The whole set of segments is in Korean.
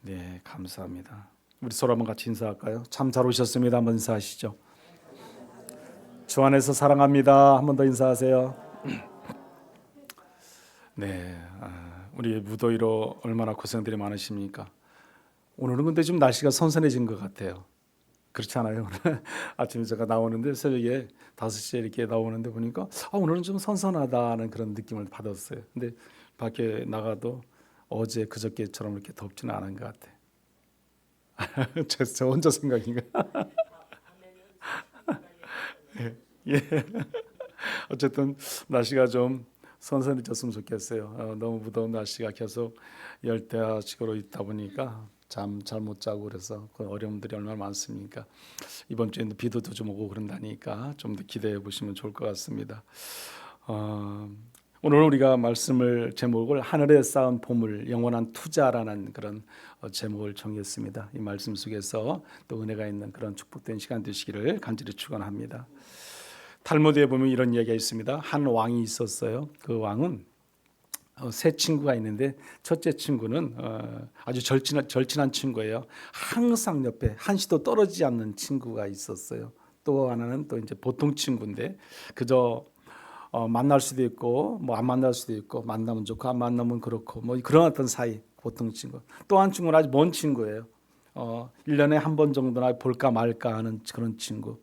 네, 감사합니다. 우리 서로 한번 같이 인사할까요? 참 잘 오셨습니다. 한번 인사하시죠. 주 안에서 사랑합니다. 한번 더 인사하세요. 네, 우리 무더위로 얼마나 고생들이 많으십니까? 오늘은 근데 좀 날씨가 선선해진 것 같아요. 그렇지 않아요? 오늘 아침에 제가 나오는데 새벽에 5시에 이렇게 나오는데 보니까 오늘은 좀 선선하다는 그런 느낌을 받았어요. 근데 밖에 나가도 어제 그저께처럼 이렇게 덥지는 않은 것 같아요. 저 혼자 생각인가? 예. 어쨌든 날씨가 좀 선선해졌으면 좋겠어요. 너무 무더운 날씨가 계속 열대야식으로 있다 보니까 잠 잘 못 자고 그래서 그 어려움들이 얼마나 많습니까? 이번 주에는 비도 좀 오고 그런다니까 좀 더 기대해 보시면 좋을 것 같습니다. 어, 오늘 우리가 말씀을 제목을 하늘에 쌓은 보물 영원한 투자라는 그런 제목을 정했습니다. 이 말씀 속에서 또 은혜가 있는 그런 축복된 시간 되시기를 간절히 축원합니다. 탈무드에 보면 이런 이야기가 있습니다. 한 왕이 있었어요. 그 왕은 세 친구가 있는데 첫째 친구는 아주 절친한 친구예요. 항상 옆에 한시도 떨어지지 않는 친구가 있었어요. 또 하나는 또 이제 보통 친구인데 그저 만날 수도 있고 뭐 안 만날 수도 있고 만나면 좋고 안 만나면 그렇고 뭐 그런 어떤 사이 보통 친구. 또 한 친구는 아주 먼 친구예요. 1년에 한 번 정도나 볼까 말까 하는 그런 친구.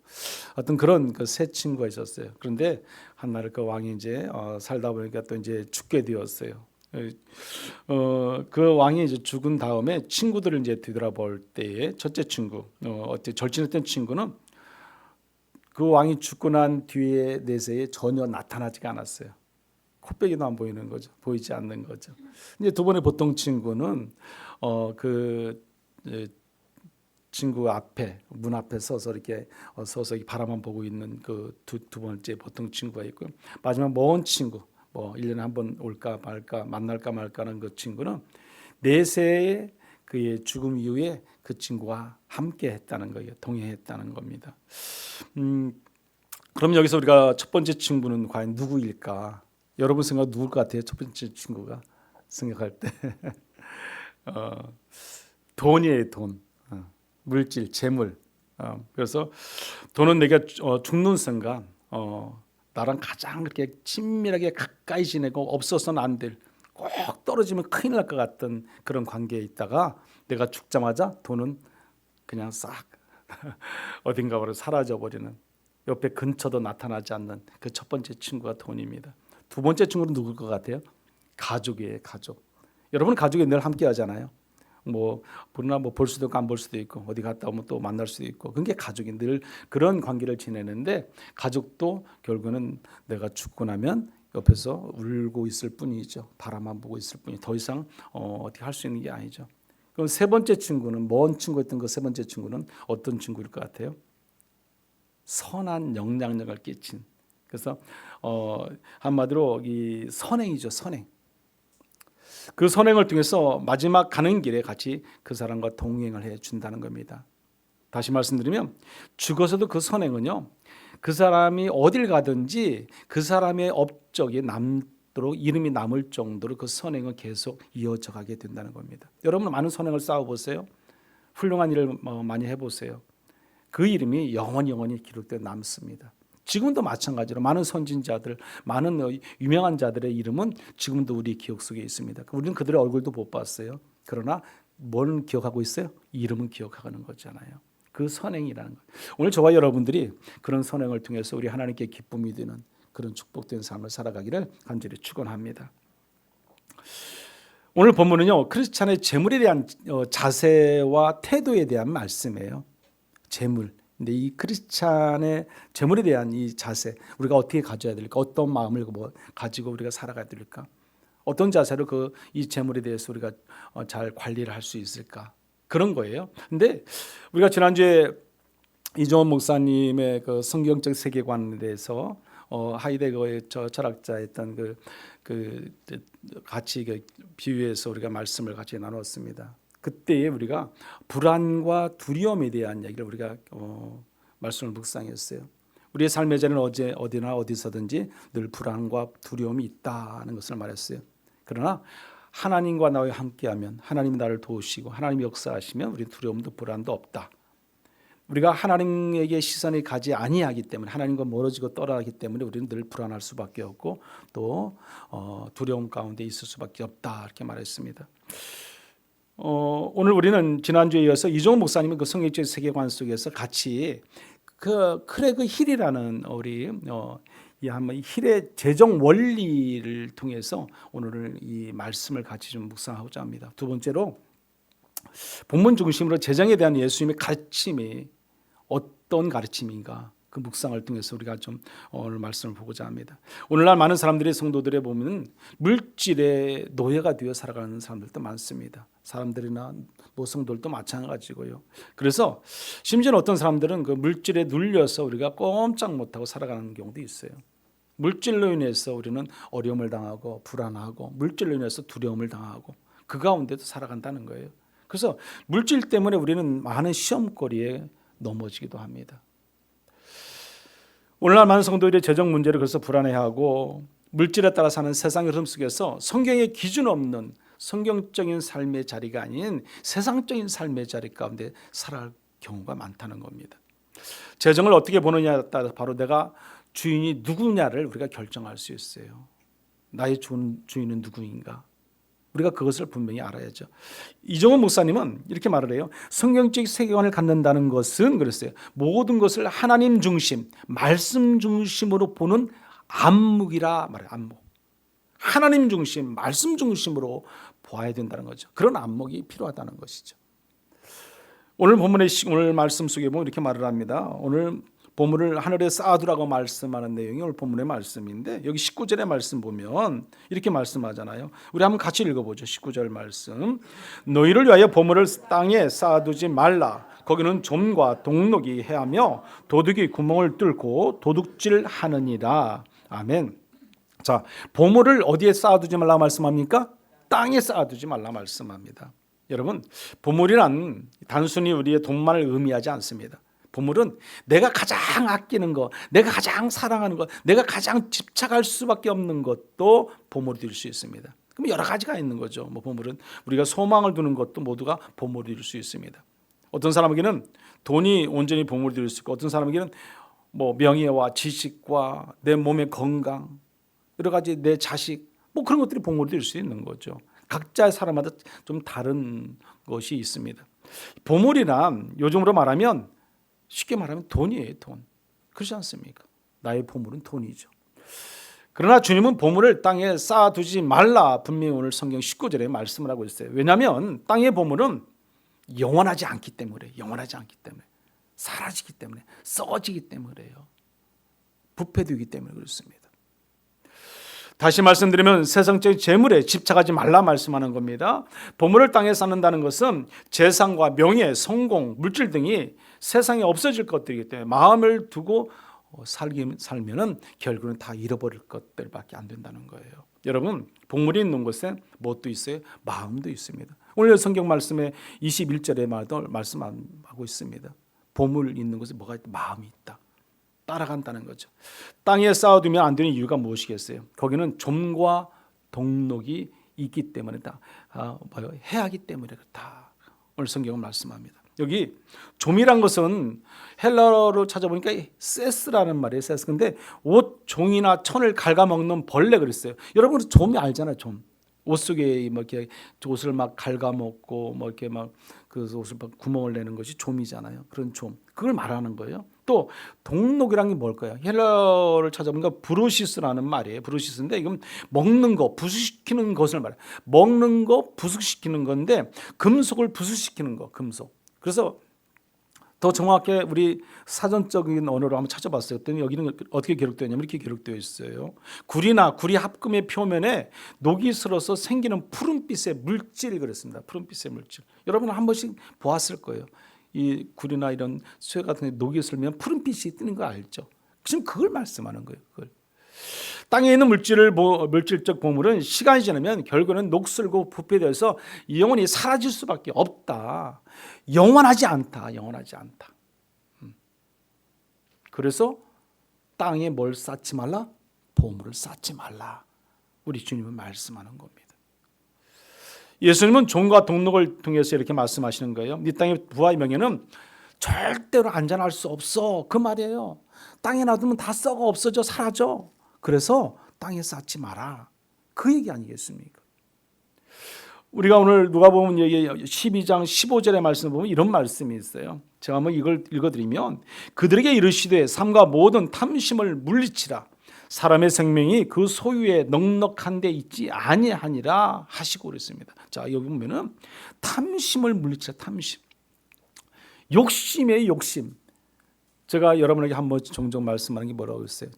어떤 그런 그 세 친구가 있었어요. 그런데 한날 그 왕이 이제 살다 보니까 또 이제 죽게 되었어요. 그 왕이 이제 죽은 다음에 친구들을 이제 뒤돌아볼 때에 첫째 친구, 어때 절친했던 친구는 그 왕이 죽고 난 뒤에 내세에 전혀 나타나지가 않았어요. 코빼기도 안 보이는 거죠. 보이지 않는 거죠. 이제 두 번의 보통 친구는 그 친구 앞에 문 앞에 서서 이렇게 서서 바라만 보고 있는 그 두 번째 보통 친구가 있고 마지막 먼 친구 뭐 1년에 한 번 올까 말까 만날까 말까 하는 그 친구는 내세의 그의 죽음 이후에 그 친구와 함께 했다는 거예요. 동행했다는 겁니다. 그럼 여기서 우리가 첫 번째 친구는 과연 누구일까? 여러분 생각 누굴 것 같아요? 첫 번째 친구가 생각할 때 돈이에요, 돈. 물질, 재물. 그래서 돈은 내가 죽는 순간 나랑 가장 그렇게 친밀하게 가까이 지내고 없어서는 안 될, 꼭 떨어지면 큰일 날 것 같던 그런 관계에 있다가 내가 죽자마자 돈은 그냥 싹 어딘가로 사라져 버리는, 옆에 근처도 나타나지 않는 그 첫 번째 친구가 돈입니다. 두 번째 친구는 누굴 것 같아요? 가족이에요, 가족. 여러분 가족이 늘 함께 하잖아요. 뭐 보나 뭐 볼 수도 있고 안 볼 수도 있고 어디 갔다 오면 또 만날 수도 있고 그게 가족이 늘 그런 관계를 지내는데 가족도 결국은 내가 죽고 나면 옆에서 울고 있을 뿐이죠. 바라만 보고 있을 뿐이 더 이상 어떻게 할 수 있는 게 아니죠. 그럼 세 번째 친구는 먼 친구였던 그 세 번째 친구는 어떤 친구일 것 같아요? 선한 영향력을 끼친. 그래서 한마디로 이 선행이죠, 선행. 그 선행을 통해서 마지막 가는 길에 같이 그 사람과 동행을 해 준다는 겁니다. 다시 말씀드리면 죽어서도 그 선행은요, 그 사람이 어딜 가든지 그 사람의 업적이 남도록 이름이 남을 정도로 그 선행은 계속 이어져 가게 된다는 겁니다. 여러분 많은 선행을 쌓아 보세요. 훌륭한 일을 많이 해보세요. 그 이름이 영원히 기록되어 남습니다. 지금도 마찬가지로 많은 선진자들, 많은 유명한 자들의 이름은 지금도 우리 기억 속에 있습니다. 우리는 그들의 얼굴도 못 봤어요. 그러나 뭘 기억하고 있어요? 이름은 기억하는 거잖아요. 그 선행이라는 것. 오늘 저와 여러분들이 그런 선행을 통해서 우리 하나님께 기쁨이 되는 그런 축복된 삶을 살아가기를 간절히 축원합니다. 오늘 본문은요, 크리스찬의 재물에 대한 자세와 태도에 대한 말씀이에요. 재물. 근데 이 크리스찬의 재물에 대한 이 자세, 우리가 어떻게 가져야 될까? 어떤 마음을 가지고 우리가 살아가야 될까? 어떤 자세로 이 재물에 대해서 우리가 잘 관리를 할 수 있을까? 그런 거예요. 근데 우리가 지난주에 이종원 목사님의 그 성경적 세계관에 대해서 하이데거의 철학자였던 그 같이 비유해서 우리가 말씀을 같이 나눴습니다. 그때에 우리가 불안과 두려움에 대한 얘기를 우리가 말씀을 묵상했어요. 우리의 삶의 자리는 어디나 어디서든지 늘 불안과 두려움이 있다는 것을 말했어요. 그러나 하나님과 나와 함께하면 하나님이 나를 도우시고 하나님이 역사하시면 우리 두려움도 불안도 없다. 우리가 하나님에게 시선이 가지 아니하기 때문에 하나님과 멀어지고 떠나기 때문에 우리는 늘 불안할 수밖에 없고 또 두려움 가운데 있을 수밖에 없다 이렇게 말했습니다. 오늘 우리는 지난주에 이어서 이종호 목사님의 그 성경적 세계관 속에서 같이 그 크레그 힐이라는 우리 이 한번 힐의 재정 원리를 통해서 오늘 이 말씀을 같이 좀 묵상하고자 합니다. 두 번째로 본문 중심으로 재정에 대한 예수님의 가르침이 어떤 가르침인가 그 묵상을 통해서 우리가 좀 오늘 말씀을 보고자 합니다. 오늘날 많은 사람들이 성도들에 보면 물질의 노예가 되어 살아가는 사람들도 많습니다. 사람들이나 노성들도 마찬가지고요. 그래서 심지어 어떤 사람들은 그 물질에 눌려서 우리가 꼼짝 못하고 살아가는 경우도 있어요. 물질로 인해서 우리는 어려움을 당하고 불안하고 물질로 인해서 두려움을 당하고 그 가운데도 살아간다는 거예요. 그래서 물질 때문에 우리는 많은 시험거리에 넘어지기도 합니다. 오늘날 많은 성도들이 재정 문제를 그래서 불안해하고 물질에 따라 사는 세상의 흐름 속에서 성경의 기준 없는 성경적인 삶의 자리가 아닌 세상적인 삶의 자리 가운데 살아갈 경우가 많다는 겁니다. 재정을 어떻게 보느냐에 따라 바로 내가 주인이 누구냐를 우리가 결정할 수 있어요. 나의 주인은 누구인가? 우리가 그것을 분명히 알아야죠. 이종호 목사님은 이렇게 말을 해요. 성경적 세계관을 갖는다는 것은 그랬어요. 모든 것을 하나님 중심, 말씀 중심으로 보는 안목이라 말해요. 안목. 하나님 중심, 말씀 중심으로 보아야 된다는 거죠. 그런 안목이 필요하다는 것이죠. 오늘 본문의 오늘 말씀 속에 보면 이렇게 말을 합니다. 오늘 보물을 하늘에 쌓아두라고 말씀하는 내용이 오늘 본문의 말씀인데 여기 19절의 말씀 보면 이렇게 말씀하잖아요. 우리 한번 같이 읽어보죠. 19절 말씀. 너희를 위하여 보물을 땅에 쌓아두지 말라. 거기는 좀과 동록이 해하며 도둑이 구멍을 뚫고 도둑질하느니라. 아멘. 자, 보물을 어디에 쌓아두지 말라 말씀합니까? 땅에 쌓아두지 말라 말씀합니다. 여러분, 보물이란 단순히 우리의 돈만을 의미하지 않습니다. 보물은 내가 가장 아끼는 것, 내가 가장 사랑하는 것, 내가 가장 집착할 수밖에 없는 것도 보물이 될 수 있습니다. 그럼 여러 가지가 있는 거죠. 보물은 우리가 소망을 두는 것도 모두가 보물이 될 수 있습니다. 어떤 사람에게는 돈이 온전히 보물이 될 수 있고 어떤 사람에게는 명예와 지식과 내 몸의 건강, 여러 가지 내 자식, 그런 것들이 보물이 될 수 있는 거죠. 각자의 사람마다 좀 다른 것이 있습니다. 보물이란 요즘으로 말하면 쉽게 말하면 돈이에요. 돈. 그렇지 않습니까? 나의 보물은 돈이죠. 그러나 주님은 보물을 땅에 쌓아두지 말라 분명히 오늘 성경 19절에 말씀을 하고 있어요. 왜냐하면 땅의 보물은 영원하지 않기 때문에 사라지기 때문에 썩어지기 때문에요. 부패되기 때문에 그렇습니다. 다시 말씀드리면 세상적인 재물에 집착하지 말라 말씀하는 겁니다. 보물을 땅에 쌓는다는 것은 재산과 명예, 성공, 물질 등이 세상에 없어질 것들이기 때문에 마음을 두고 살면은 결국은 다 잃어버릴 것들밖에 안 된다는 거예요. 여러분, 보물이 있는 곳에 무엇도 있어요? 마음도 있습니다. 오늘 성경 말씀에 21절에 말씀하고 있습니다. 보물 있는 곳에 뭐가 있다? 마음이 있다. 따라간다는 거죠. 땅에 쌓아두면 안 되는 이유가 무엇이겠어요? 거기는 좀과 동록이 있기 때문이다. 해하기 때문에 그렇다. 오늘 성경은 말씀합니다. 여기 좀이란 것은 헬라어로 찾아보니까 세스라는 말이에요. 세스. 근데 옷 종이나 천을 갉아먹는 벌레 그랬어요. 여러분 좀이 알잖아요. 좀. 옷 속에 이렇게 옷을 막 갉아먹고 이렇게 그 옷을 구멍을 내는 것이 좀이잖아요. 그런 좀. 그걸 말하는 거예요. 또 동록이란 게 뭘까요? 헬라어를 찾아보니까 브루시스라는 말이에요. 브루시스인데 이건 먹는 거, 부수시키는 것을 말해요. 먹는 거, 부수시키는 건데 금속을 부수시키는 거, 금속. 그래서 더 정확하게 우리 사전적인 언어로 한번 찾아봤어요. 그랬더니 여기는 어떻게 기록되어 있냐면 이렇게 기록되어 있어요. 구리나 구리 합금의 표면에 녹이 슬어서 생기는 푸른빛의 물질 그랬습니다. 푸른빛의 물질. 여러분은 한 번씩 보았을 거예요. 이 구리나 이런 쇠 같은 데 녹이 슬면 푸른빛이 뜨는 거 알죠? 지금 그걸 말씀하는 거예요. 그걸. 땅에 있는 물질적 보물은 시간이 지나면 결국은 녹슬고 부패돼서 영원히 사라질 수밖에 없다. 영원하지 않다. 그래서 땅에 뭘 쌓지 말라? 보물을 쌓지 말라. 우리 주님은 말씀하는 겁니다. 예수님은 종과 동록을 통해서 이렇게 말씀하시는 거예요. 네 땅의 부와 명예는 절대로 안전할 수 없어. 그 말이에요. 땅에 놔두면 다 썩어 없어져 사라져. 그래서 땅에 쌓지 마라. 그 얘기 아니겠습니까? 우리가 오늘 누가복음 12장 15절의 말씀을 보면 이런 말씀이 있어요. 제가 한번 이걸 읽어드리면 그들에게 이르시되 삼가 모든 탐심을 물리치라. 사람의 생명이 그 소유에 넉넉한 데 있지 아니하니라 하시고 그랬습니다. 자, 여기 보면은 탐심을 물리치라. 탐심. 욕심이에요. 욕심. 제가 여러분에게 한번 종종 말씀하는 게 뭐라고 했어요?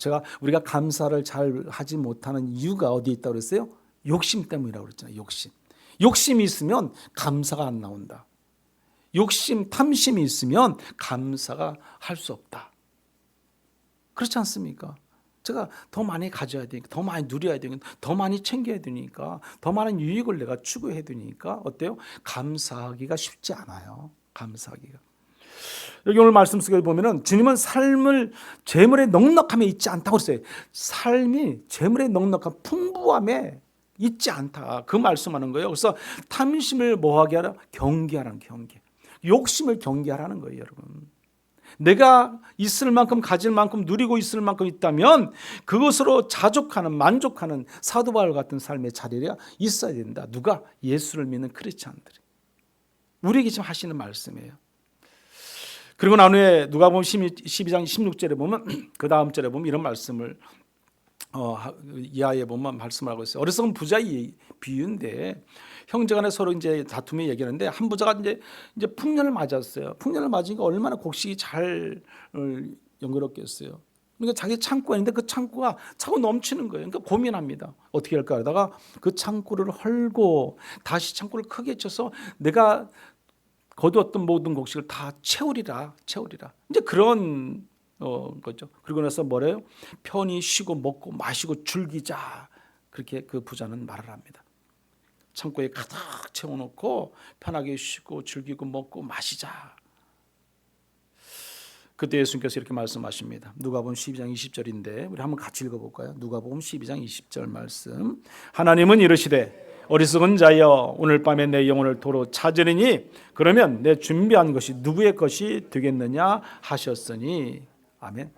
우리가 감사를 잘 하지 못하는 이유가 어디에 있다고 그랬어요? 욕심 때문이라고 그랬잖아요. 욕심. 욕심이 있으면 감사가 안 나온다. 욕심, 탐심이 있으면 감사가 할 수 없다. 그렇지 않습니까? 제가 더 많이 가져야 되니까, 더 많이 누려야 되니까, 더 많이 챙겨야 되니까, 더 많은 유익을 내가 추구해야 되니까 어때요? 감사하기가 쉽지 않아요. 감사하기가. 여기 오늘 말씀 속에 보면은 주님은 삶을 재물의 넉넉함에 있지 않다고 했어요. 삶이 재물의 넉넉함, 풍부함에 있지 않다. 그 말씀하는 거예요. 그래서 탐심을 뭐하게 하라? 경계하라는 경계. 욕심을 경계하라는 거예요, 여러분. 내가 있을 만큼 가질 만큼 누리고 있을 만큼 있다면 그것으로 자족하는 만족하는 사도 바울 같은 삶의 자리가 있어야 된다. 누가? 예수를 믿는 크리스찬들이. 우리에게 지금 하시는 말씀이에요. 그리고 나중에 누가복음 12장 16절에 보면 그 다음 절에 보면 이런 말씀을 이하에 보면 말씀을 하고 있어요. 어리석은 부자의 비유인데 형제간에 서로 이제 다툼이 얘기하는데 한 부자가 이제 풍년을 맞았어요. 풍년을 맞으니까 얼마나 곡식이 잘 연그럽겠어요. 그러니까 자기 창고가 있는데 그 창고가 차고 넘치는 거예요. 그러니까 고민합니다. 어떻게 할까 하다가 그 창고를 헐고 다시 창고를 크게 쳐서 내가 거두었던 모든 곡식을 다 채우리라. 이제 그런 거죠. 그리고 나서 뭐래요? 편히 쉬고 먹고 마시고 즐기자. 그렇게 그 부자는 말을 합니다. 창고에 가득 채워놓고 편하게 쉬고 즐기고 먹고 마시자. 그때 예수님께서 이렇게 말씀하십니다. 누가복음 12장 20절인데 우리 한번 같이 읽어볼까요? 누가복음 12장 20절 말씀. 하나님은 이르시되 어리석은 자여 오늘 밤에 내 영혼을 도로 찾으리니 그러면 내 준비한 것이 누구의 것이 되겠느냐 하셨으니. 아멘.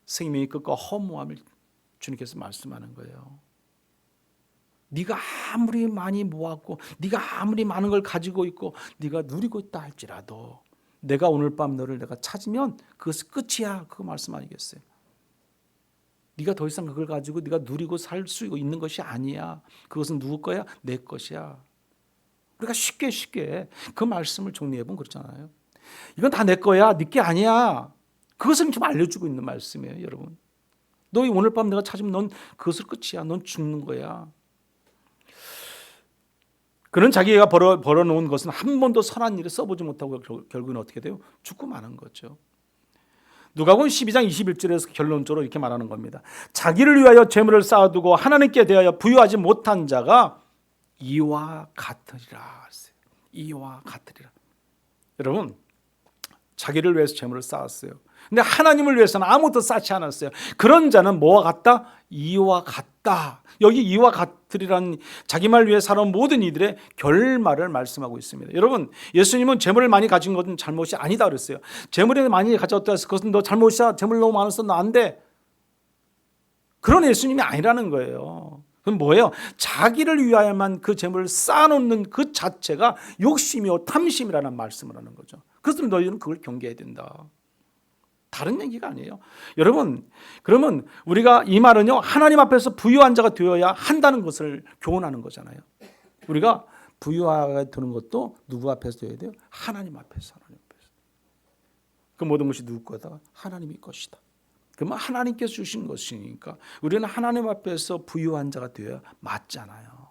생명의 끝과 허무함을 주님께서 말씀하는 거예요. 네가 아무리 많이 모았고 네가 아무리 많은 걸 가지고 있고 네가 누리고 있다 할지라도 내가 오늘 밤 너를 내가 찾으면 그것이 끝이야. 그거 말씀 아니겠어요? 네가 더 이상 그걸 가지고 네가 누리고 살 수 있는 것이 아니야. 그것은 누구 거야? 내 것이야. 우리가 쉽게 그 말씀을 정리해보면 그렇잖아요. 이건 다 내 거야. 네 게 아니야. 그것을 좀 알려주고 있는 말씀이에요, 여러분. 너 오늘 밤 내가 찾으면 넌 그것을 끝이야. 넌 죽는 거야. 그는 자기가 벌어놓은 것은 한 번도 선한 일에 써보지 못하고 결국은 어떻게 돼요? 죽고 마는 거죠. 누가복음 12장 21절에서 결론적으로 이렇게 말하는 겁니다. 자기를 위하여 재물을 쌓아두고 하나님께 대하여 부유하지 못한 자가 이와 같으리라. 이와 같으리라. 여러분, 자기를 위해서 재물을 쌓았어요. 근데 하나님을 위해서는 아무것도 쌓지 않았어요. 그런 자는 뭐와 같다? 이와 같다. 여기 이와 같으리라는 자기말 위해 살아온 모든 이들의 결말을 말씀하고 있습니다. 여러분, 예수님은 재물을 많이 가진 것은 잘못이 아니다 그랬어요. 재물을 많이 가졌다 해서 그것은 너 잘못이야. 재물 너무 많아서 너 안 돼. 그런 예수님이 아니라는 거예요. 그럼 뭐예요? 자기를 위하여만 그 재물을 쌓아놓는 그 자체가 욕심이요 탐심이라는 말씀을 하는 거죠. 그래서 너희는 그걸 경계해야 된다. 다른 얘기가 아니에요. 여러분, 그러면 우리가 이 말은요, 하나님 앞에서 부유한 자가 되어야 한다는 것을 교훈하는 거잖아요. 우리가 부유하게 되는 것도 누구 앞에서 되어야 돼요? 하나님 앞에서. 그 모든 것이 누구 거다? 하나님의 것이다. 그러면 하나님께서 주신 것이니까 우리는 하나님 앞에서 부유한 자가 되어야 맞잖아요.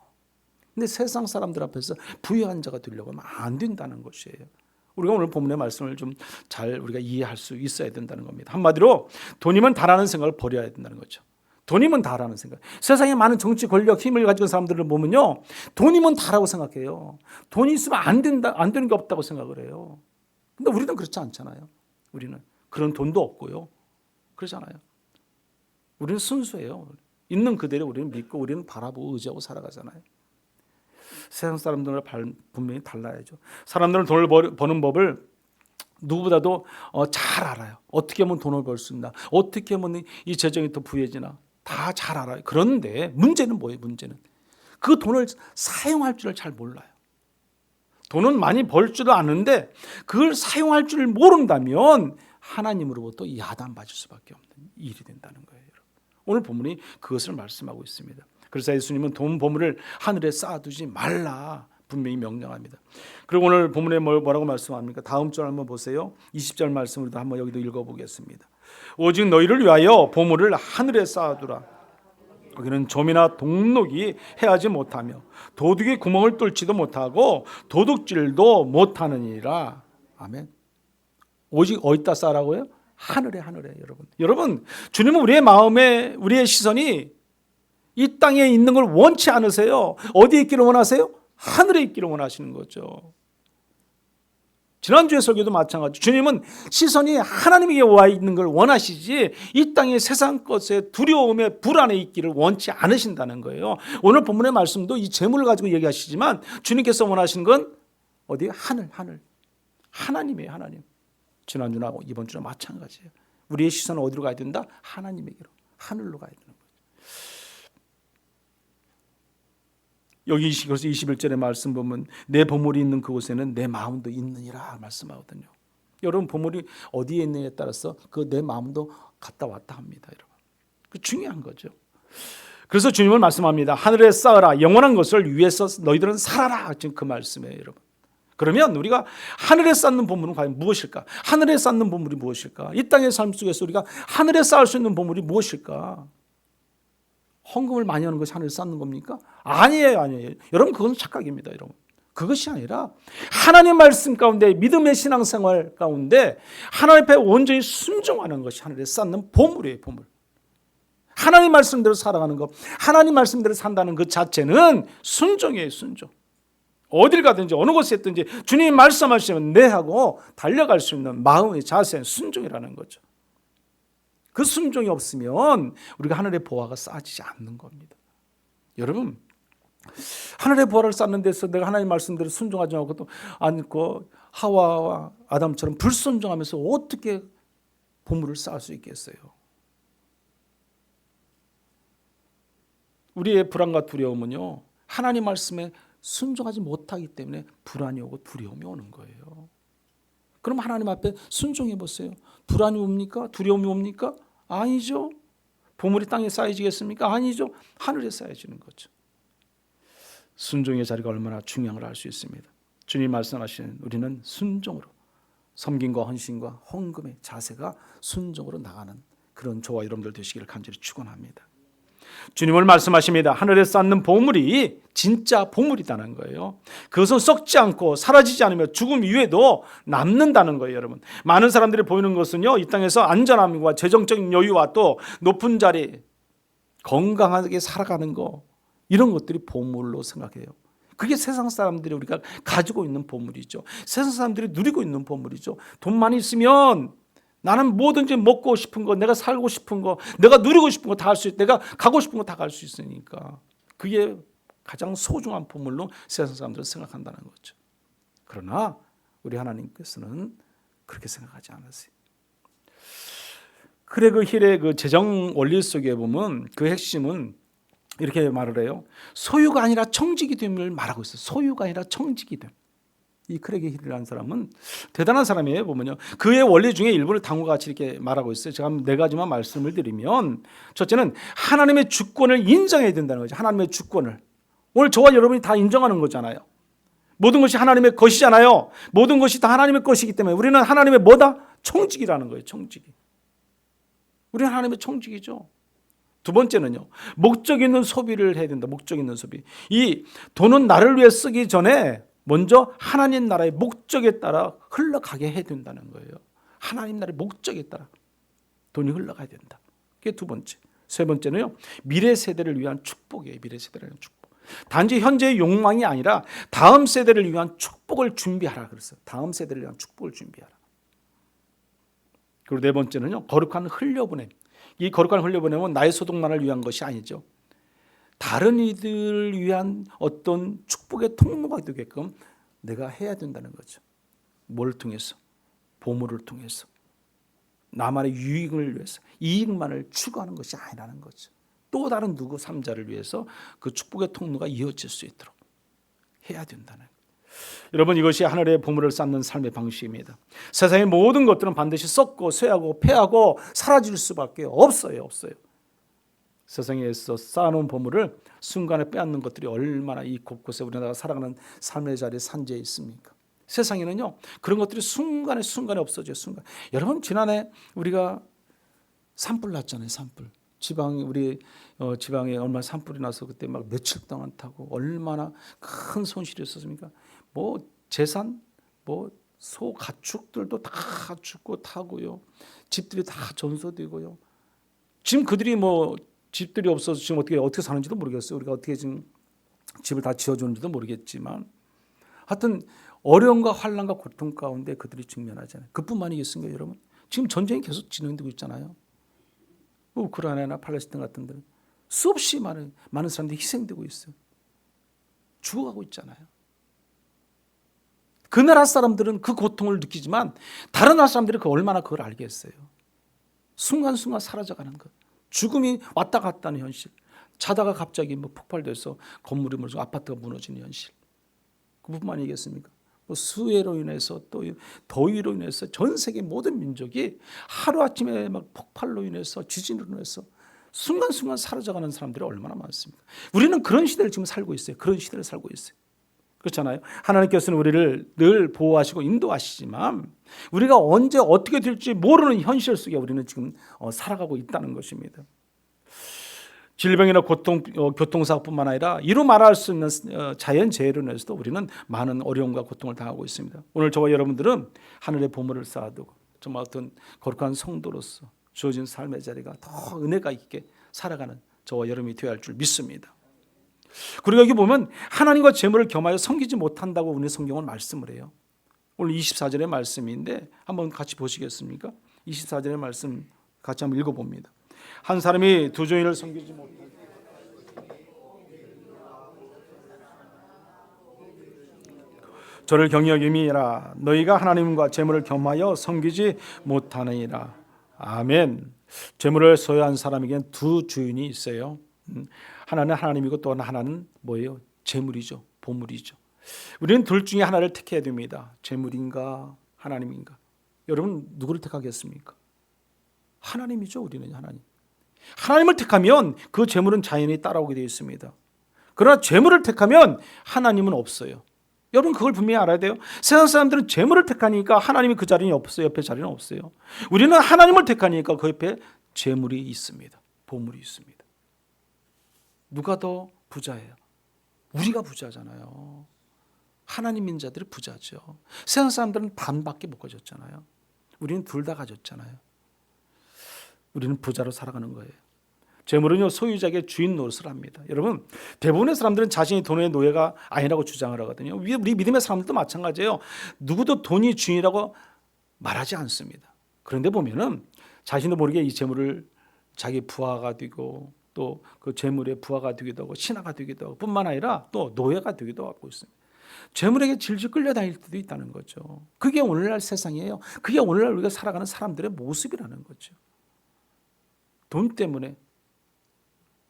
근데 세상 사람들 앞에서 부유한 자가 되려고 하면 안 된다는 것이에요. 우리가 오늘 본문의 말씀을 좀 잘 우리가 이해할 수 있어야 된다는 겁니다. 한마디로 돈이면 다라는 생각을 버려야 된다는 거죠. 돈이면 다라는 생각. 세상에 많은 정치 권력 힘을 가지고 있는 사람들을 보면요, 돈이면 다라고 생각해요. 돈이 있으면 안 되는 게 없다고 생각을 해요. 근데 우리는 그렇지 않잖아요. 우리는 그런 돈도 없고요. 그렇잖아요. 우리는 순수해요. 있는 그대로 우리는 믿고 우리는 바라보고 의지하고 살아가잖아요. 세상 사람들과 분명히 달라야죠. 사람들은 돈을 버는 법을 누구보다도 잘 알아요. 어떻게 하면 돈을 벌 수 있나, 어떻게 하면 이 재정이 더 부해지나 다 잘 알아요. 그런데 문제는 뭐예요? 문제는 그 돈을 사용할 줄을 잘 몰라요. 돈은 많이 벌 줄을 아는데 그걸 사용할 줄을 모른다면 하나님으로부터 야단받을 수밖에 없는 일이 된다는 거예요. 오늘 본문이 그것을 말씀하고 있습니다. 그래서 예수님은 돈 보물을 하늘에 쌓아두지 말라 분명히 명령합니다. 그리고 오늘 본문에 뭐라고 말씀합니까? 다음 절 한번 보세요. 20절 말씀으로도 한번 여기도 읽어보겠습니다. 오직 너희를 위하여 보물을 하늘에 쌓아두라. 거기는 점이나 동록이 해하지 못하며 도둑이 구멍을 뚫지도 못하고 도둑질도 못하느니라. 아멘. 오직 어디다 쌓으라고요? 하늘에 여러분 주님은 우리의 마음에 우리의 시선이 이 땅에 있는 걸 원치 않으세요. 어디에 있기를 원하세요? 하늘에 있기를 원하시는 거죠. 지난주의 설교도 마찬가지. 주님은 시선이 하나님에게 와 있는 걸 원하시지 이 땅의 세상 것에 두려움에 불안에 있기를 원치 않으신다는 거예요. 오늘 본문의 말씀도 이 재물을 가지고 얘기하시지만 주님께서 원하시는 건 어디에? 하나님이에요. 하나님. 지난주나 이번 주나 마찬가지예요. 우리의 시선은 어디로 가야 된다? 하나님에게로, 하늘로 가야 되는 거예요. 여기 21절의 말씀 보면 내 보물이 있는 그곳에는 내 마음도 있느니라 말씀하거든요. 여러분 보물이 어디에 있느냐에 따라서 그 내 마음도 갔다 왔다 합니다. 여러분. 그 중요한 거죠. 그래서 주님은 말씀합니다. 하늘에 쌓으라. 영원한 것을 위해서 너희들은 살아라. 지금 그 말씀이에요. 여러분. 그러면 우리가 하늘에 쌓는 보물은 과연 무엇일까? 하늘에 쌓는 보물이 무엇일까? 이 땅의 삶 속에서 우리가 하늘에 쌓을 수 있는 보물이 무엇일까? 헌금을 많이 하는 것이 하늘에 쌓는 겁니까? 아니에요. 여러분 그건 착각입니다. 여러분. 그것이 아니라 하나님 말씀 가운데 믿음의 신앙생활 가운데 하나님 앞에 온전히 순종하는 것이 하늘에 쌓는 보물이에요. 보물. 하나님 말씀대로 살아가는 것, 하나님 말씀대로 산다는 그 자체는 순종이에요. 순종. 어딜 가든지 어느 곳에 있든지 주님이 말씀하시면 네 하고 달려갈 수 있는 마음의 자세는 순종이라는 거죠. 그 순종이 없으면 우리가 하늘의 보화가 쌓아지지 않는 겁니다. 여러분 하늘의 보화를 쌓는 데서 내가 하나님 말씀대로 순종하지 않고 하와와 아담처럼 불순종하면서 어떻게 보물을 쌓을 수 있겠어요? 우리의 불안과 두려움은요 하나님 말씀에 순종하지 못하기 때문에 불안이 오고 두려움이 오는 거예요. 그럼 하나님 앞에 순종해 보세요. 불안이 옵니까? 두려움이 옵니까? 아니죠. 보물이 땅에 쌓여지겠습니까? 아니죠. 하늘에 쌓여지는 거죠. 순종의 자리가 얼마나 중요한 걸 알 수 있습니다. 주님 말씀하시는 우리는 순종으로 섬김과 헌신과 헌금의 자세가 순종으로 나가는 그런 저와 여러분들 되시기를 간절히 축원합니다. 주님을 말씀하십니다. 하늘에 쌓는 보물이 진짜 보물이다는 거예요. 그것은 썩지 않고 사라지지 않으며 죽음 이후에도 남는다는 거예요. 여러분 많은 사람들이 보이는 것은요 이 땅에서 안전함과 재정적인 여유와 또 높은 자리 건강하게 살아가는 거 이런 것들이 보물로 생각해요. 그게 세상 사람들이 우리가 가지고 있는 보물이죠. 세상 사람들이 누리고 있는 보물이죠. 돈 많이 있으면 나는 뭐든지 먹고 싶은 거, 내가 살고 싶은 거, 내가 누리고 싶은 거 다 할 수 있고 내가 가고 싶은 거 다 갈 수 있으니까 그게 가장 소중한 보물로 세상 사람들은 생각한다는 거죠. 그러나 우리 하나님께서는 그렇게 생각하지 않으세요. 그래 그 힐의 그 재정 원리 속에 보면 그 핵심은 이렇게 말을 해요. 소유가 아니라 청지기 됨을 말하고 있어요. 소유가 아니라 청지기 됨. 이 크레기 힐이라는 사람은 대단한 사람이에요. 보면요. 그의 원리 중에 일부를 다음과 같이 이렇게 말하고 있어요. 제가 네 가지만 말씀을 드리면 첫째는 하나님의 주권을 인정해야 된다는 거죠. 하나님의 주권을. 오늘 저와 여러분이 다 인정하는 거잖아요. 모든 것이 하나님의 것이잖아요. 모든 것이 다 하나님의 것이기 때문에 우리는 하나님의 뭐다? 청지기라는 거예요. 청지기. 우리는 하나님의 청지기죠. 두 번째는요. 목적 있는 소비를 해야 된다. 목적 있는 소비. 이 돈은 나를 위해 쓰기 전에 먼저 하나님 나라의 목적에 따라 흘러가게 해야 된다는 거예요. 하나님 나라의 목적에 따라 돈이 흘러가야 된다. 그게 두 번째. 세 번째는요. 미래 세대를 위한 축복이에요. 미래 세대를 위한 축복. 단지 현재의 욕망이 아니라 다음 세대를 위한 축복을 준비하라 그랬어요. 다음 세대를 위한 축복을 준비하라. 그리고 네 번째는요. 거룩한 흘려보냄. 이 거룩한 흘려보냄은 나의 소득만을 위한 것이 아니죠. 다른 이들을 위한 어떤 축복의 통로가 되게끔 내가 해야 된다는 거죠. 뭘 통해서? 보물을 통해서. 나만의 유익을 위해서, 이익만을 추구하는 것이 아니라는 거죠. 또 다른 누구 3자를 위해서 그 축복의 통로가 이어질 수 있도록 해야 된다는 거예요. 여러분, 이것이 하늘의 보물을 쌓는 삶의 방식입니다. 세상의 모든 것들은 반드시 썩고 쇠하고 폐하고 사라질 수밖에 없어요. 세상에서 쌓아놓은 보물을 순간에 빼앗는 것들이 얼마나 이 곳곳에 우리나라가 살아가는 삶의 자리에 산재해 있습니까? 세상에는요, 그런 것들이 순간에 없어져요. 순간. 여러분, 지난해 우리가 산불 났잖아요. 산불. 지방에 얼마나 산불이 나서 그때 막 며칠 동안 타고 얼마나 큰 손실이 있었습니까? 뭐 재산, 뭐 소 가축들도 다 죽고 타고요. 집들이 다 전소되고요. 지금 그들이 뭐 집들이 없어서 지금 어떻게 사는지도 모르겠어요. 우리가 어떻게 지금 집을 다 지어주는지도 모르겠지만, 하여튼 어려움과 환난과 고통 가운데 그들이 직면하잖아요. 그뿐만이겠습니까, 여러분? 지금 전쟁이 계속 진행되고 있잖아요. 우크라이나나 팔레스타인 같은 데 수없이 많은 사람들이 희생되고 있어요. 죽어가고 있잖아요. 그 나라 사람들은 그 고통을 느끼지만 다른 나라 사람들이 얼마나 그걸 알겠어요. 순간순간 사라져가는 것. 죽음이 왔다 갔다 하는 현실. 자다가 갑자기 뭐 폭발돼서 건물이 무너지고 아파트가 무너지는 현실. 그뿐만 아니겠습니까? 뭐 수해로 인해서 또 더위로 인해서 전 세계 모든 민족이 하루아침에 막 폭발로 인해서 지진으로 인해서 순간순간 사라져가는 사람들이 얼마나 많습니까? 우리는 그런 시대를 지금 살고 있어요. 그런 시대를 살고 있어요. 그렇잖아요. 하나님께서는 우리를 늘 보호하시고 인도하시지만 우리가 언제 어떻게 될지 모르는 현실 속에 우리는 지금 살아가고 있다는 것입니다. 질병이나 고통, 교통사고뿐만 아니라 이루 말할 수 있는 자연재해로 인해서도 우리는 많은 어려움과 고통을 당하고 있습니다. 오늘 저와 여러분들은 하늘의 보물을 쌓아두고 정말 어떤 거룩한 성도로서 주어진 삶의 자리가 더 은혜가 있게 살아가는 저와 여러분이 되어야 할 줄 믿습니다. 그리고 여기 보면 하나님과 재물을 겸하여 섬기지 못한다고 우리 성경은 말씀을 해요. 오늘 24절의 말씀인데 한번 같이 보시겠습니까? 24절의 말씀 같이 한번 읽어봅니다. 한 사람이 두 주인을 섬기지 못할 저를 경외함이라 너희가 하나님과 재물을 겸하여 섬기지 못하느니라. 아멘. 재물을 소유한 사람에게는 두 주인이 있어요. 하나는 하나님이고 또 하나는 뭐예요? 재물이죠. 보물이죠. 우리는 둘 중에 하나를 택해야 됩니다. 재물인가 하나님인가? 여러분 누구를 택하겠습니까? 하나님이죠. 우리는 하나님. 하나님을 택하면 그 재물은 자연히 따라오게 되어 있습니다. 그러나 재물을 택하면 하나님은 없어요. 여러분 그걸 분명히 알아야 돼요. 세상 사람들은 재물을 택하니까 하나님이 그 자리는 없어요. 옆에 자리는 없어요. 우리는 하나님을 택하니까 그 옆에 재물이 있습니다. 보물이 있습니다. 누가 더 부자예요? 우리가 부자잖아요. 하나님인 자들이 부자죠. 세상 사람들은 반밖에 못 가졌잖아요. 우리는 둘 다 가졌잖아요. 우리는 부자로 살아가는 거예요. 재물은요 소유자에게 주인 노릇을 합니다. 여러분 대부분의 사람들은 자신이 돈의 노예가 아니라고 주장을 하거든요. 우리 믿음의 사람들도 마찬가지예요. 누구도 돈이 주인이라고 말하지 않습니다. 그런데 보면은 자신도 모르게 이 재물을 자기 부하가 되고 또 그 재물의 부하가 되기도 하고 신하가 되기도 하고 뿐만 아니라 또 노예가 되기도 하고 있습니다. 재물에게 질질 끌려다닐 때도 있다는 거죠. 그게 오늘날 세상이에요. 그게 오늘날 우리가 살아가는 사람들의 모습이라는 거죠. 돈 때문에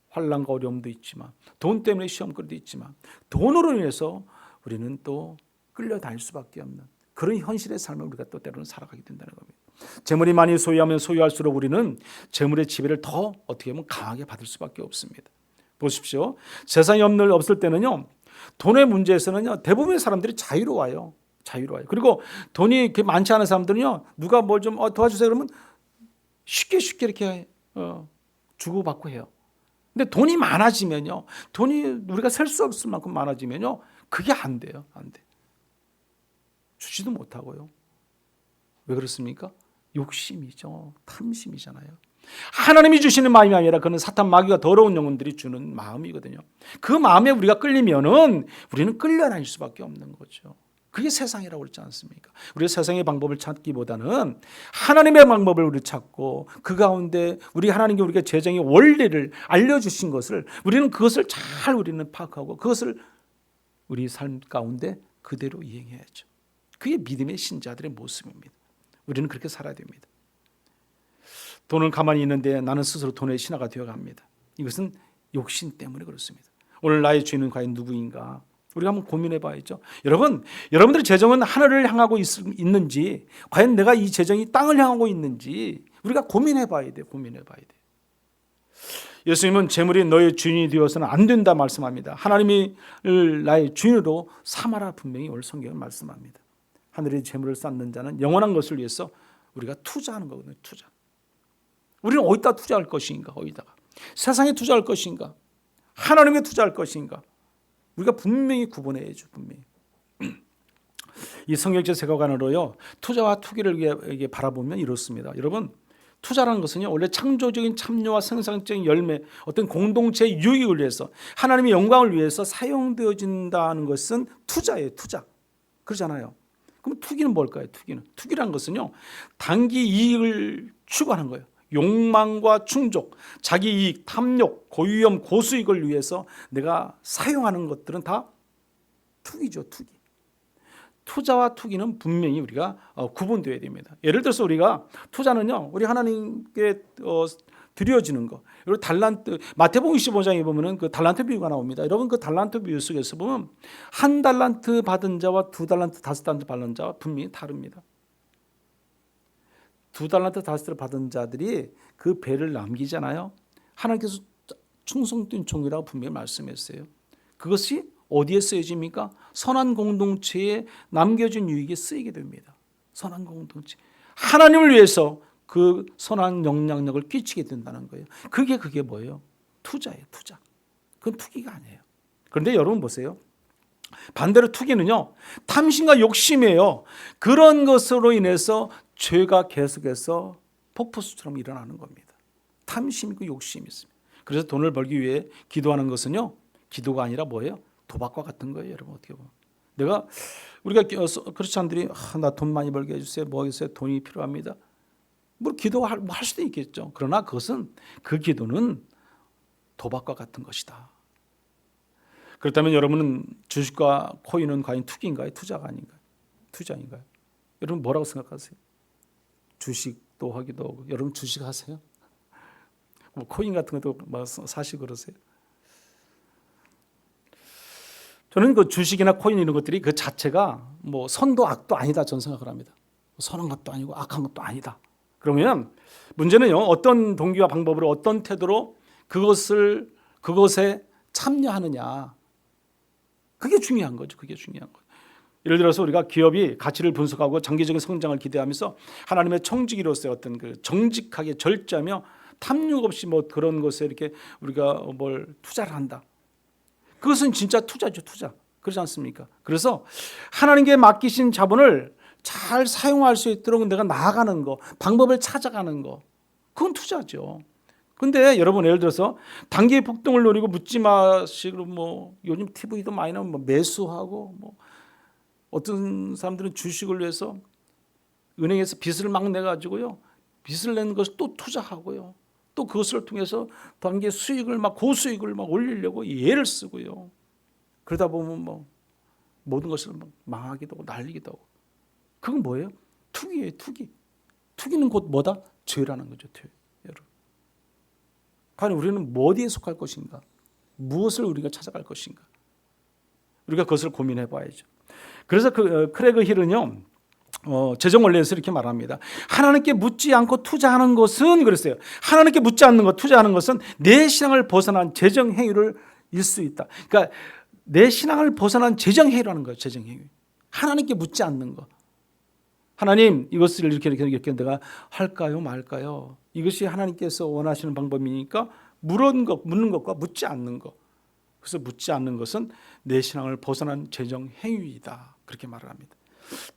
환난과 어려움도 있지만 돈 때문에 시험거리도 있지만 돈으로 인해서 우리는 또 끌려다닐 수밖에 없는 그런 현실의 삶을 우리가 또 때로는 살아가게 된다는 겁니다. 재물이 많이 소유하면 소유할수록 우리는 재물의 지배를 더 어떻게 보면 강하게 받을 수밖에 없습니다. 보십시오. 세상이 없을 때는요. 돈의 문제에서는요. 대부분의 사람들이 자유로워요. 그리고 돈이 그렇게 많지 않은 사람들은요. 누가 뭘 좀 도와주세요 그러면 쉽게 이렇게 주고받고 해요. 근데 돈이 많아지면요. 돈이 우리가 셀 수 없을 만큼 많아지면요. 그게 안 돼요. 안 돼. 주지도 못하고요. 왜 그렇습니까? 욕심이죠. 탐심이잖아요. 하나님이 주시는 마음이 아니라 그는 사탄 마귀가 더러운 영혼들이 주는 마음이거든요. 그 마음에 우리가 끌리면은 우리는 끌려다닐 수밖에 없는 거죠. 그게 세상이라고 그러지 않습니까? 우리가 세상의 방법을 찾기보다는 하나님의 방법을 우리 찾고 그 가운데 우리 하나님께 우리가 재정의 원리를 알려주신 것을 우리는 그것을 잘 우리는 파악하고 그것을 우리 삶 가운데 그대로 이행해야죠. 그게 믿음의 신자들의 모습입니다. 우리는 그렇게 살아야 됩니다. 돈은 가만히 있는데 나는 스스로 돈의 신하가 되어갑니다. 이것은 욕심 때문에 그렇습니다. 오늘 나의 주인은 과연 누구인가? 우리가 한번 고민해 봐야죠. 여러분들의 재정은 하늘을 향하고 있는지, 과연 내가 이 재정이 땅을 향하고 있는지 우리가 고민해 봐야 돼요. 예수님은 재물이 너의 주인이 되어서는 안 된다 말씀합니다. 하나님을 나의 주인으로 삼아라 분명히 오늘 성경은 말씀합니다. 하늘의 재물을 쌓는 자는 영원한 것을 위해서 우리가 투자하는 거거든요. 투자. 우리는 어디다 투자할 것인가? 어디다가? 세상에 투자할 것인가? 하나님께 투자할 것인가? 우리가 분명히 구분해야죠. 분명히. 이 성경적 세계관으로요, 투자와 투기를 이게 바라보면 이렇습니다. 여러분, 투자라는 것은요, 원래 창조적인 참여와 생산적인 열매, 어떤 공동체의 유익을 위해서 하나님의 영광을 위해서 사용되어진다는 것은 투자예요. 투자. 그러잖아요. 그럼 투기는 뭘까요? 투기라는 것은요, 단기 이익을 추구하는 거예요. 욕망과 충족, 자기 이익, 탐욕, 고위험, 고수익을 위해서 내가 사용하는 것들은 다 투기죠. 투기. 투자와 투기는 분명히 우리가 구분되어야 됩니다. 예를 들어서 우리가 투자는요, 우리 하나님께 드려지는 거. 그리고 달란트, 마태복음 25장에 보면은 그 달란트 비유가 나옵니다. 여러분 그 달란트 비유 속에서 보면 한 달란트 받은 자와 두 달란트, 다섯 달란트 받은 자와 분명히 다릅니다. 두 달란트, 다섯 달란트 받은 자들이 그 배를 남기잖아요. 하나님께서 충성된 종이라고 분명히 말씀했어요. 그것이 어디에 쓰여집니까? 선한 공동체에 남겨진 유익에 쓰이게 됩니다. 선한 공동체. 하나님을 위해서 그 선한 영향력을 끼치게 된다는 거예요. 그게 뭐예요? 투자예요. 투자. 그건 투기가 아니에요. 그런데 여러분 보세요. 반대로 투기는요, 탐심과 욕심이에요. 그런 것으로 인해서 죄가 계속해서 폭포수처럼 일어나는 겁니다. 탐심이고 욕심이 있습니다. 그래서 돈을 벌기 위해 기도하는 것은요, 기도가 아니라 뭐예요? 도박과 같은 거예요. 여러분 어떻게 보면 우리가 크리스찬들이 나 돈 많이 벌게 해주세요. 뭐 하겠어요? 돈이 필요합니다. 뭐 기도할 수도 있겠죠. 그러나 그 기도는 도박과 같은 것이다. 그렇다면 여러분은 주식과 코인은 과연 투기인가요? 투자가 아닌가요? 투자인가요? 여러분 뭐라고 생각하세요? 주식도 하기도 하고, 여러분 주식 하세요? 뭐 코인 같은 것도 막 사시고 그러세요? 저는 그 주식이나 코인 이런 것들이 그 자체가 뭐 선도 악도 아니다 저는 생각을 합니다. 선한 것도 아니고 악한 것도 아니다. 그러면 문제는요, 어떤 동기와 방법으로 어떤 태도로 그것에 참여하느냐. 그게 중요한 거죠. 그게 중요한 거예요. 예를 들어서 우리가 기업이 가치를 분석하고 장기적인 성장을 기대하면서 하나님의 청지기로서의 어떤 그 정직하게 절제하며 탐욕 없이 뭐 그런 것에 이렇게 우리가 뭘 투자를 한다. 그것은 진짜 투자죠. 투자. 그렇지 않습니까? 그래서 하나님께 맡기신 자본을 잘 사용할 수 있도록 내가 나아가는 거, 방법을 찾아가는 거, 그건 투자죠. 근데 여러분 예를 들어서 단기의 폭등을 노리고 묻지마식으로 뭐 요즘 TV도 많이 나오면 뭐 매수하고, 뭐 어떤 사람들은 주식을 위해서 은행에서 빚을 막 내가지고요, 빚을 내는 것을 또 투자하고요, 또 그것을 통해서 단기 수익을 막 고수익을 막 올리려고 예를 쓰고요. 그러다 보면 뭐 모든 것을 막 망하기도 하고 날리기도 하고. 그건 뭐예요? 투기예요. 투기. 투기는 곧 뭐다? 죄라는 거죠. 죄. 여러분. 과연 우리는 뭐 어디에 속할 것인가? 무엇을 우리가 찾아갈 것인가? 우리가 그것을 고민해 봐야죠. 그래서 그 크레그 힐은요, 재정 원리에서 이렇게 말합니다. 하나님께 묻지 않고 투자하는 것은, 그랬어요, 하나님께 묻지 않는 것, 투자하는 것은 내 신앙을 벗어난 재정 행위를 일 수 있다. 그러니까 내 신앙을 벗어난 재정 행위라는 거예요. 재정 행위. 하나님께 묻지 않는 것. 하나님, 이것을 이렇게 내가 할까요, 말까요? 이것이 하나님께서 원하시는 방법이니까 묻는 것과 묻지 않는 것. 그래서 묻지 않는 것은 내 신앙을 벗어난 재정 행위이다. 그렇게 말을 합니다.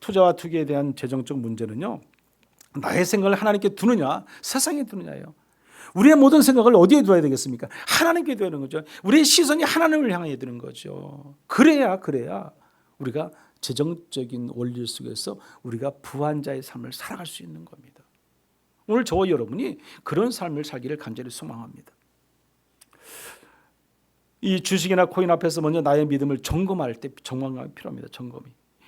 투자와 투기에 대한 재정적 문제는요, 나의 생각을 하나님께 두느냐, 세상에 두느냐예요. 우리의 모든 생각을 어디에 두어야 되겠습니까? 하나님께 두어야 되는 거죠. 우리의 시선이 하나님을 향해 두는 거죠. 그래야 우리가 재정적인 원리 속에서 우리가 부한 자의 삶을 살아갈 수 있는 겁니다. 오늘 저와 여러분이 그런 삶을 살기를 간절히 소망합니다. 이 주식이나 코인 앞에서 먼저 나의 믿음을 점검할 때 점검이 필요합니다. 점검이.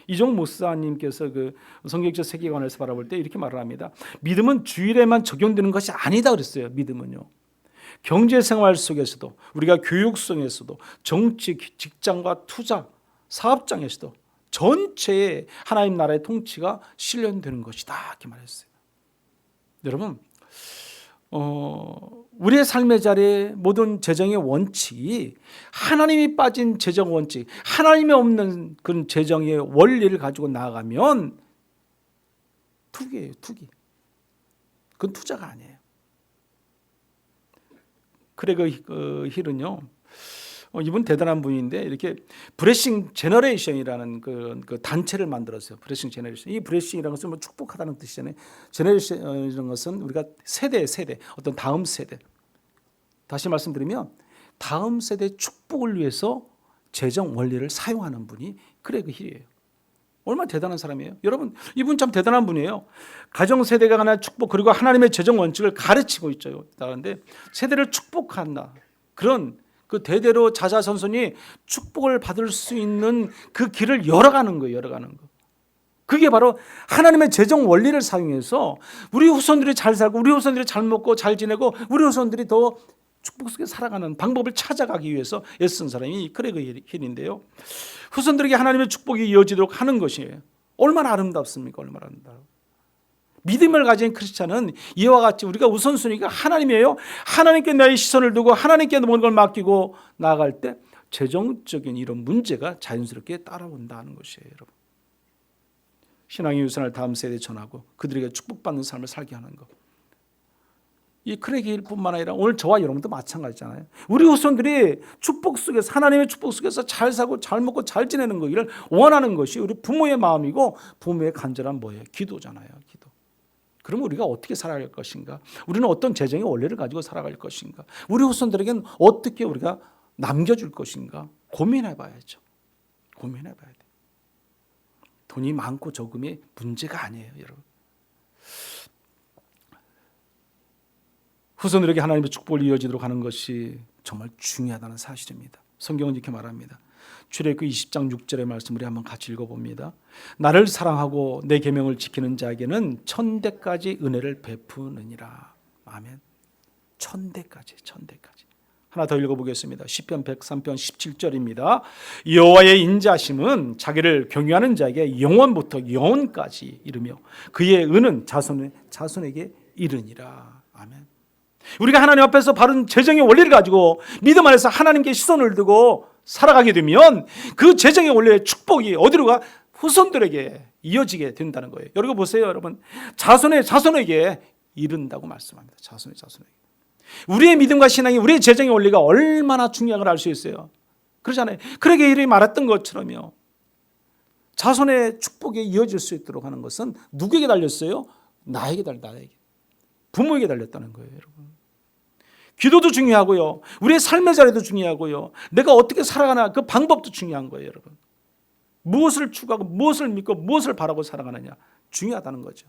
이종 목사님께서 그 성경적 세계관에서 바라볼 때 이렇게 말을 합니다. 믿음은 주일에만 적용되는 것이 아니다 그랬어요. 믿음은요. 경제생활 속에서도, 우리가 교육성에서도, 정치, 직장과 투자, 사업장에서도 전체에 하나님 나라의 통치가 실현되는 것이다 이렇게 말했어요. 여러분, 우리의 삶의 자리에 모든 재정의 원칙이 하나님이 빠진 재정 원칙, 하나님이 없는 그런 재정의 원리를 가지고 나아가면 투기예요. 투기. 그건 투자가 아니에요. 크레그 힐은요, 이분 대단한 분인데 이렇게 브레싱 제너레이션이라는 그 단체를 만들었어요. 브레싱 제너레이션. 이 브레싱이라는 것은 뭐 축복하다는 뜻이잖아요. 제너레이션이라는 것은 우리가 세대 어떤 다음 세대. 다시 말씀드리면 다음 세대 축복을 위해서 재정 원리를 사용하는 분이 크레그 힐이에요. 얼마나 대단한 사람이에요. 여러분, 이분 참 대단한 분이에요. 가정 세대가 하나 축복, 그리고 하나님의 재정 원칙을 가르치고 있죠. 그런데 세대를 축복한다. 그런 그 대대로 자자손손이 축복을 받을 수 있는 그 길을 열어가는 거예요. 열어가는 거. 그게 바로 하나님의 재정 원리를 사용해서 우리 후손들이 잘 살고 우리 후손들이 잘 먹고 잘 지내고 우리 후손들이 더 축복 속에 살아가는 방법을 찾아가기 위해서 애쓴 사람이 크레그 힐인데요. 후손들에게 하나님의 축복이 이어지도록 하는 것이에요. 얼마나 아름답습니까? 얼마나 아름다워. 믿음을 가진 크리스찬은 이와 같이 우리가 우선순위가 하나님이에요. 하나님께 나의 시선을 두고 하나님께 모든 걸 맡기고 나아갈 때 재정적인 이런 문제가 자연스럽게 따라온다는 것이에요. 여러분. 신앙의 유산을 다음 세대에 전하고 그들에게 축복받는 삶을 살게 하는 것. 이 크레기뿐만 아니라 오늘 저와 여러분도 마찬가지잖아요. 우리 후손들이 축복 속에서 하나님의 축복 속에서 잘 살고 잘 먹고 잘 지내는 거기를 원하는 것이 우리 부모의 마음이고 부모의 간절한 뭐예요? 기도잖아요. 기도. 그럼 우리가 어떻게 살아갈 것인가? 우리는 어떤 재정의 원리를 가지고 살아갈 것인가? 우리 후손들에게는 어떻게 우리가 남겨줄 것인가? 고민해 봐야죠. 고민해 봐야 돼. 돈이 많고 적음이 문제가 아니에요, 여러분. 후손들에게 하나님의 축복을 이어지도록 하는 것이 정말 중요하다는 사실입니다. 성경은 이렇게 말합니다. 출애굽기 20장 6절의 말씀 우리 한번 같이 읽어봅니다. 나를 사랑하고 내 계명을 지키는 자에게는 천대까지 은혜를 베푸느니라. 아멘. 천대까지. 하나 더 읽어보겠습니다. 시편 103편 17절입니다. 여호와의 인자심은 자기를 경외하는 자에게 영원부터 영원까지 이르며 그의 은은 자손에게 이르니라. 아멘. 우리가 하나님 앞에서 바른 재정의 원리를 가지고 믿음 안에서 하나님께 시선을 두고 살아가게 되면 그 재정의 원리의 축복이 어디로 가? 후손들에게 이어지게 된다는 거예요. 여러분 보세요, 여러분. 자손에게 이른다고 말씀합니다. 자손에게. 우리의 믿음과 신앙이 우리의 재정의 원리가 얼마나 중요한 걸 알 수 있어요. 그러잖아요. 그러게 이름이 말했던 것처럼요. 자손의 축복이 이어질 수 있도록 하는 것은 누구에게 달렸어요? 나에게. 부모에게 달렸다는 거예요, 여러분. 기도도 중요하고요. 우리의 삶의 자리도 중요하고요. 내가 어떻게 살아가나 그 방법도 중요한 거예요, 여러분. 무엇을 추구하고 무엇을 믿고 무엇을 바라고 살아가느냐 중요하다는 거죠.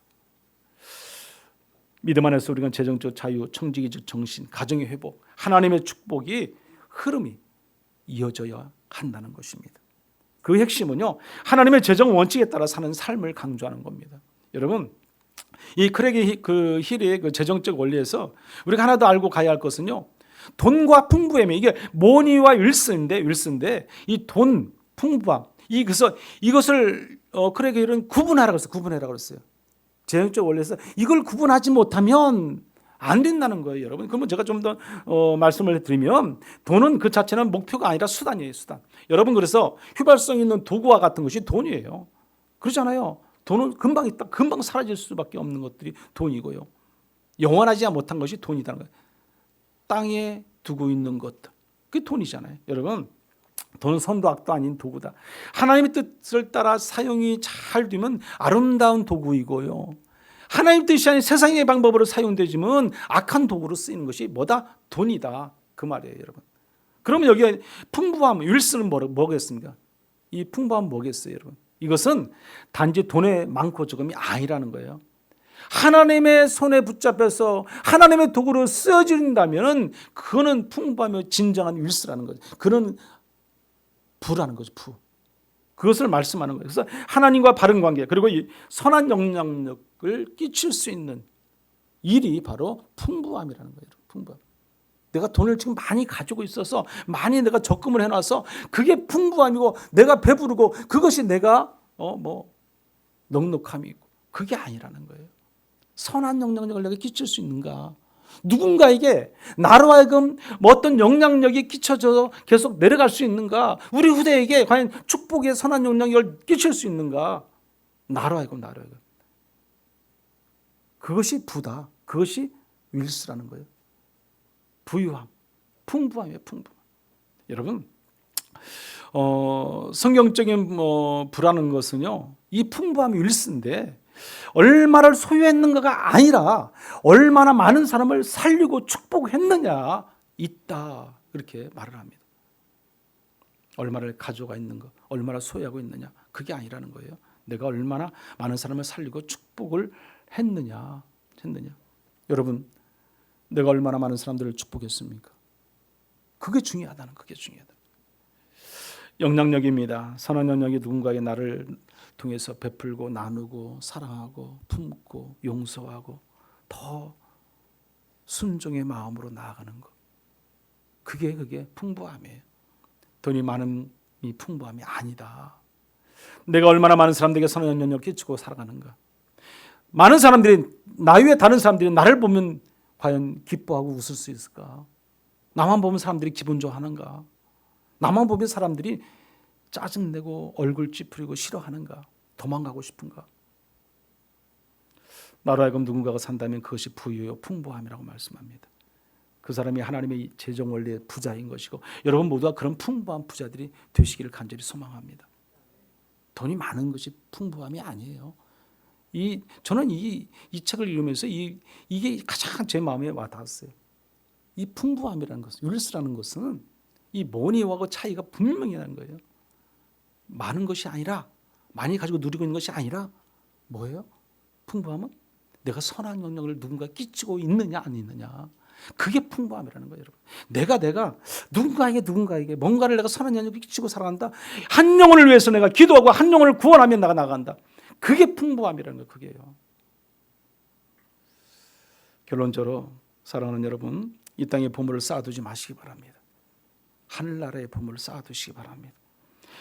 믿음 안에서 우리가 재정적 자유, 청지기적 정신, 가정의 회복, 하나님의 축복이 흐름이 이어져야 한다는 것입니다. 그 핵심은요, 하나님의 재정 원칙에 따라 사는 삶을 강조하는 겁니다. 여러분, 이 크레기 힐의 그 재정적 원리에서 우리가 하나 더 알고 가야 할 것은요, 돈과 풍부함이 이게 모니와 윌슨인데 이 돈, 풍부함, 이것을 크레기 힐은 구분하라고 그랬어요. 재정적 원리에서 이걸 구분하지 못하면 안 된다는 거예요, 여러분. 그러면 제가 좀 더 말씀을 드리면 돈은 그 자체는 목표가 아니라 수단이에요, 수단. 여러분, 그래서 휘발성 있는 도구와 같은 것이 돈이에요. 그렇잖아요. 돈은 금방 있다, 금방 사라질 수밖에 없는 것들이 돈이고요. 영원하지 못한 것이 돈이라는 거예요. 땅에 두고 있는 것들, 그게 돈이잖아요. 여러분, 돈은 선도 악도 아닌 도구다. 하나님의 뜻을 따라 사용이 잘 되면 아름다운 도구이고요. 하나님 뜻이 아닌 세상의 방법으로 사용되지만 악한 도구로 쓰이는 것이 뭐다? 돈이다. 그 말이에요, 여러분. 그러면 여기에 풍부함, 윌슨은 뭐겠습니까? 이 풍부함 뭐겠어요, 여러분? 이것은 단지 돈의 많고 적음이 아니라는 거예요. 하나님의 손에 붙잡혀서 하나님의 도구로 쓰여진다면 그거는 풍부하며 진정한 윌스라는 거죠. 그는 부라는 거죠. 부. 그것을 말씀하는 거예요. 그래서 하나님과 바른 관계 그리고 이 선한 영향력을 끼칠 수 있는 일이 바로 풍부함이라는 거예요. 풍부함. 내가 돈을 지금 많이 가지고 있어서 많이 내가 적금을 해놔서 그게 풍부함이고 내가 배부르고 그것이 내가 넉넉함이고 그게 아니라는 거예요. 선한 영향력을 내가 끼칠 수 있는가? 누군가에게 나로 하여금 어떤 영향력이 끼쳐져서 계속 내려갈 수 있는가? 우리 후대에게 과연 축복의 선한 영향력을 끼칠 수 있는가? 나로 하여금. 그것이 부다. 그것이 윌스라는 거예요. 부유함, 풍부함이에요. 풍부함. 여러분, 성경적인 부라는 것은요, 이 풍부함이 윌스인데 얼마를 소유했는가가 아니라 얼마나 많은 사람을 살리고 축복했느냐 있다 이렇게 말을 합니다. 얼마를 가져가 있는가, 얼마나 소유하고 있느냐 그게 아니라는 거예요. 내가 얼마나 많은 사람을 살리고 축복을 했느냐. 여러분, 내가 얼마나 많은 사람들을 축복했습니까? 그게 중요하다는 그게 중요하다. 영향력입니다. 선한 영향력이 누군가에게 나를 통해서 베풀고 나누고 사랑하고 품고 용서하고 더 순종의 마음으로 나아가는 것. 그게 풍부함이에요. 돈이 많음이 풍부함이 아니다. 내가 얼마나 많은 사람들에게 선한 영향력을 끼치고 살아가는가. 많은 사람들이 나 외에 다른 사람들이 나를 보면 과연 기뻐하고 웃을 수 있을까? 나만 보면 사람들이 기분 좋아하는가? 나만 보면 사람들이 짜증내고 얼굴 찌푸리고 싫어하는가? 도망가고 싶은가? 나로 하여금 누군가가 산다면 그것이 부유요 풍부함이라고 말씀합니다. 그 사람이 하나님의 재정 원리의 부자인 것이고 여러분 모두가 그런 풍부한 부자들이 되시기를 간절히 소망합니다. 돈이 많은 것이 풍부함이 아니에요. 저는 이 책을 읽으면서 이게 가장 제 마음에 와닿았어요. 이 풍부함이라는 것은, 율스라는 것은 이 모니와고 차이가 분명히 나는 거예요. 많은 것이 아니라, 많이 가지고 누리고 있는 것이 아니라 뭐예요? 풍부함은 내가 선한 영향을 누군가 끼치고 있느냐 안 있느냐. 그게 풍부함이라는 거예요, 여러분. 내가 누군가에게 뭔가를 내가 선한 영향을 끼치고 살아간다. 한 영혼을 위해서 내가 기도하고 한 영혼을 구원하며 내가 나간다. 그게 풍부함이라는 거예요. 그게요. 결론적으로 사랑하는 여러분, 이 땅에 보물을 쌓아두지 마시기 바랍니다. 하늘나라의 보물을 쌓아두시기 바랍니다.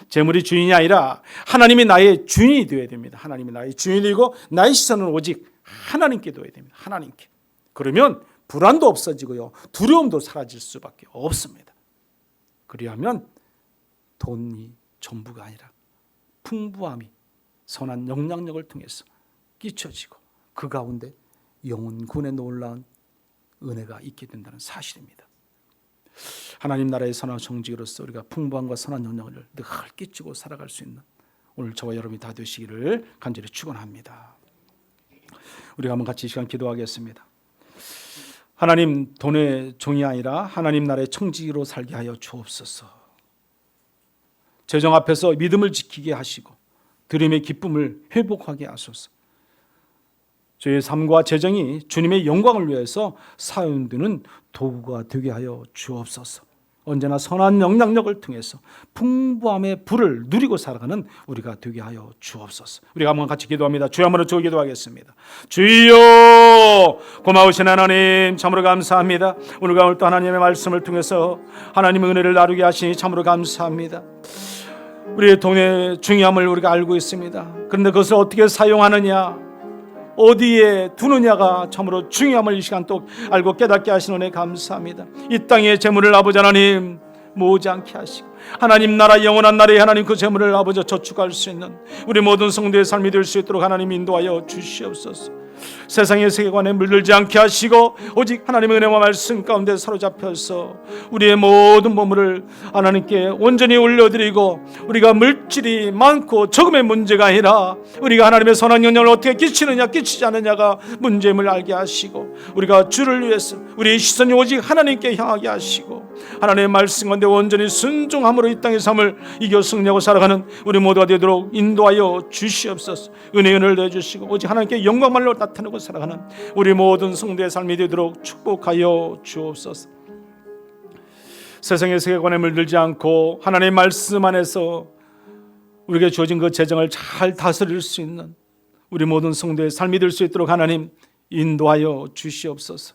재물이 주인이 아니라 하나님이 나의 주인이 되어야 됩니다. 하나님이 나의 주인이고 나의 시선은 오직 하나님께 둬야 됩니다. 하나님께. 그러면 불안도 없어지고요, 두려움도 사라질 수밖에 없습니다. 그리하면 돈이 전부가 아니라 풍부함이 선한 영향력을 통해서 끼쳐지고 그 가운데 영혼군의 놀라운 은혜가 있게 된다는 사실입니다. 하나님 나라의 선한 정직으로서 우리가 풍부함과 선한 영향을 늘 끼치고 살아갈 수 있는 오늘 저와 여러분이 다 되시기를 간절히 축원합니다. 우리가 한번 같이 이 시간 기도하겠습니다. 하나님, 돈의 종이 아니라 하나님 나라의 청지기로 살게 하여 주옵소서. 재정 앞에서 믿음을 지키게 하시고 드림의 기쁨을 회복하게 하소서. 저의 삶과 재정이 주님의 영광을 위해서 사용되는 도구가 되게 하여 주옵소서. 언제나 선한 영향력을 통해서 풍부함의 불을 누리고 살아가는 우리가 되게 하여 주옵소서. 우리가 한번 같이 기도합니다. 주여, 한번 더 기도하겠습니다. 주여, 고마우신 하나님 참으로 감사합니다. 오늘과 오늘 또 하나님의 말씀을 통해서 하나님의 은혜를 나누게 하시니 참으로 감사합니다. 우리의 돈의 중요함을 우리가 알고 있습니다. 그런데 그것을 어떻게 사용하느냐, 어디에 두느냐가 참으로 중요함을 이 시간 또 알고 깨닫게 하시는 은혜 감사합니다. 이 땅의 재물을 아버지 하나님 모으지 않게 하시고 하나님 나라 영원한 나라에 하나님 그 재물을 아버지 저축할 수 있는 우리 모든 성도의 삶이 될 수 있도록 하나님 인도하여 주시옵소서. 세상의 세계관에 물들지 않게 하시고 오직 하나님의 은혜와 말씀 가운데 사로잡혀서 우리의 모든 보물을 하나님께 온전히 올려드리고 우리가 물질이 많고 적음의 문제가 아니라 우리가 하나님의 선한 영향을 어떻게 끼치느냐 끼치지 않느냐가 문제임을 알게 하시고 우리가 주를 위해서 우리의 시선이 오직 하나님께 향하게 하시고 하나님의 말씀 가운데 온전히 순종하고 풍성함으로 이 땅의 삶을 이겨 승리하고 살아가는 우리 모두가 되도록 인도하여 주시옵소서. 은혜를 내주시고 오직 하나님께 영광만로 나타내고 살아가는 우리 모든 성도의 삶이 되도록 축복하여 주옵소서. 세상의 세계관에 물들지 않고 하나님의 말씀 안에서 우리에게 주어진 그 재정을 잘 다스릴 수 있는 우리 모든 성도의 삶이 될 수 있도록 하나님 인도하여 주시옵소서.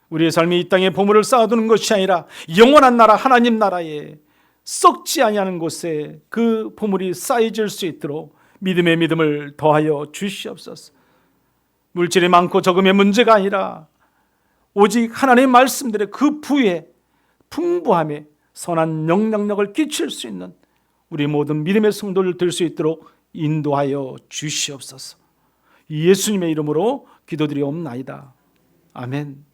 우리의 삶이 이 땅에 보물을 쌓아두는 것이 아니라 영원한 나라 하나님 나라에 썩지 아니하는 곳에 그 보물이 쌓여질 수 있도록 믿음의 믿음을 더하여 주시옵소서. 물질이 많고 적음의 문제가 아니라 오직 하나님의 말씀들의 그 부에 풍부함에 선한 영향력을 끼칠 수 있는 우리 모든 믿음의 성도를 될 수 있도록 인도하여 주시옵소서. 예수님의 이름으로 기도드리옵나이다. 아멘.